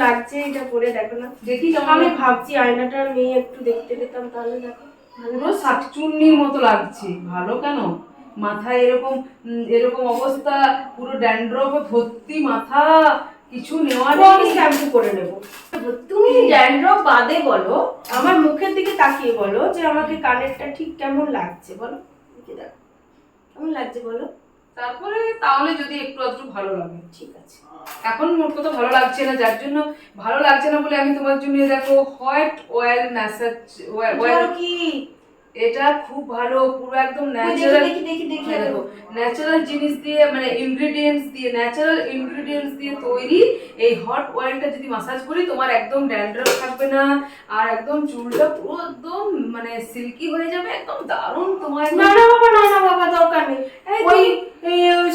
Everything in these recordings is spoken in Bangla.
লাগছে এটা পরে, দেখো না। দেখি কেমন আমি ভাবছি আয়নাটা নিয়ে একটু দেখতে পেতাম তাহলে। দেখো পুরো শাকচুন্নির মতো লাগছে। ভালো কেন? মাথায় এরকম এরকম অবস্থা, পুরো ড্যান্ড্রফে ভর্তি মাথা, কিছু নেওয়া আমি নেই। শ্যাম্পু করে নেবো। তুমি ড্যান্ড্রফ বাদে বলো, আমার মুখের দিকে তাকিয়ে বলো যে আমাকে কানেরটা ঠিক কেমন লাগছে বলো। দেখো কেমন লাগছে বলো। তারপরে তাহলে যদি একটু আধটু ভালো লাগে। ঠিক আছে। এখন মোট কথা ভালো লাগছে না, যার জন্য ভালো লাগছে না বলে আমি তোমার জন্য দেখো হট অয়েল ম্যাসাজ অয়েল কি এটা খুব ভালো, পুরো একদম ন্যাচারাল। দেখি দেখি দেখি দেখো ন্যাচারাল জিনিস দিয়ে, মানে ইনগ্রেডিয়েন্টস দিয়ে, ন্যাচারাল ইনগ্রেডিয়েন্টস দিয়ে তৈরি এই হট অয়েলটা যদি মাসাজ করি তোমার একদম ড্যান্ড্রফ থাকবে না, আর একদম চুলটা পুরো একদম মানে সিল্কি হয়ে যাবে, একদম দারুণ তোমার। না না বাবা, না না বাবা, দরকার নেই। ওই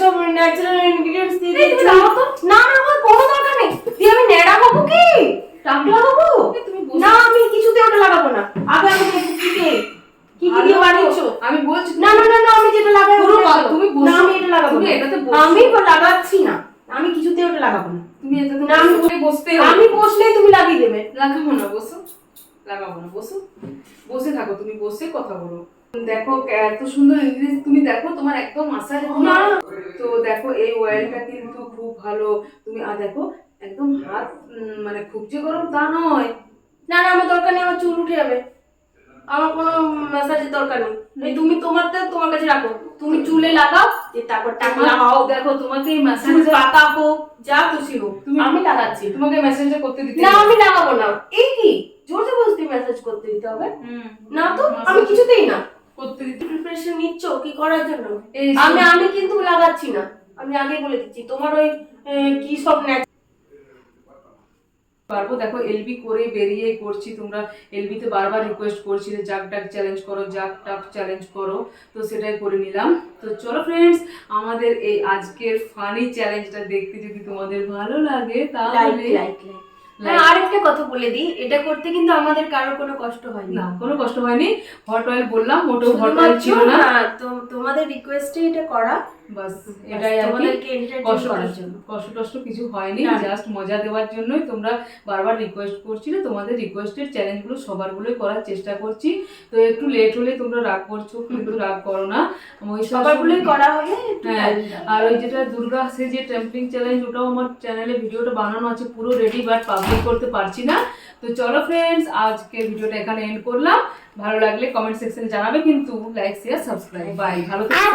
সব ন্যাচারাল ইনগ্রেডিয়েন্টস দিয়ে তুমি দাও তো। না না আমার কোনো দরকার নেই। দিয়ে আমি নেড়া খাবো কি টাক লাগাবো? না আমি কিছুতে ওটা লাগাবো না। আগে আমি দেখি কি দিয়ে বানিয়েছো। আমি বলছি না না না না, আমি যেটা লাগাই পুরো তুমি না, আমি এটা লাগাবো তুমি না। এটাতে আমি তো লাগাচ্ছি না, আমি কিছুতে ওটা লাগাবো না। তুমি এটাতে না আমি বসতে আমি বসলেই তুমি লাগিয়ে দেবে। লাগাবো না, বসো। লাগাবো না, বসো। বসে থাকো, তুমি বসে কথা বলো। দেখো এত সুন্দর ইংরেজি, তুমি দেখো তোমার একদম মাসাজ না। তো দেখো এই অয়েলটা কিন্তু খুব ভালো। তুমি দেখো একদম হাত মানে খুব যে গরম তা নয়। না না আমার দরকার নেই, আমার চুল উঠে যাবে। আমার কোনো ম্যাসাজের দরকার নেই। তুমি তোমারটা তোমার কাছে রাখো, তুমি চুলে লাগাও, তারপর টাকা লাগাও। দেখো তোমাকে এই চুল ম্যাসাজ পাকা হোক যা খুশি হোক, আমি লাগাচ্ছি। তোমাকে ম্যাসাজটা করতে দিতে না আমি লাগাবো না। এই কি জোর জবরদস্তি ম্যাসাজ করতে দিতে হবে? না তো, আমি কিছুতেই না। করতে দিতে প্রিপারেশন নিচ্ছ কি করার জন্য? এই আমি কিন্তু লাগাচ্ছি না, আমি আগে বলে দিচ্ছি। তোমার ওই কি সব পারবো। দেখো এলবি করে বেরিয়ে করছি, তোমরা এলবিতে বারবার রিকোয়েস্ট করছিলে জাগ ডাক চ্যালেঞ্জ করো, জাগ টাক চ্যালেঞ্জ করো, তো সেটাই করে নিলাম। তো চলো ফ্রেন্ডস, আমাদের এই আজকের ফানি চ্যালেঞ্জটা দেখতে যদি তোমাদের ভালো লাগে তাহলে আরেকটা কথা বলে দিই, এটা করতে কিন্তু আমাদের কারো কোনো কষ্ট হয়নি। না, কোনো কষ্ট হয়নি। হট অয়েল বললাম, মোটেও হট অয়েল ছিল না। তো তোমাদের রিকোয়েস্টে এটা করা, বাস এটাই আর কি। কষ্ট টষ্ট কিছু হয়নি, জাস্ট মজা দেওয়ার জন্যই তোমরা বারবার রিকোয়েস্ট করছিলে। তোমাদের রিকোয়েস্টের চ্যালেঞ্জগুলো সবারগুলোই করার চেষ্টা করছি। তো একটু লেট হলে তোমরা রাগ করছো, কিন্তু রাগ করো না, ওই সবারগুলোই করা হবে। হ্যাঁ, আর ওই যেটা দুর্গা সে যে ট্যাম্পলিং চ্যালেঞ্জ, ওটাও আমার চ্যানেলে ভিডিওটা বানানো আছে পুরো রেডি, বাট পাবলিক করতে পারছি না। তো চলো ফ্রেন্ডস, আজকে ভিডিওটা এখানে এন্ড করলাম। ভালো লাগলে কমেন্ট সেকশনে জানাবে, কিন্তু লাইক শেয়ার সাবস্ক্রাইব। বাই, ভালো থেকো।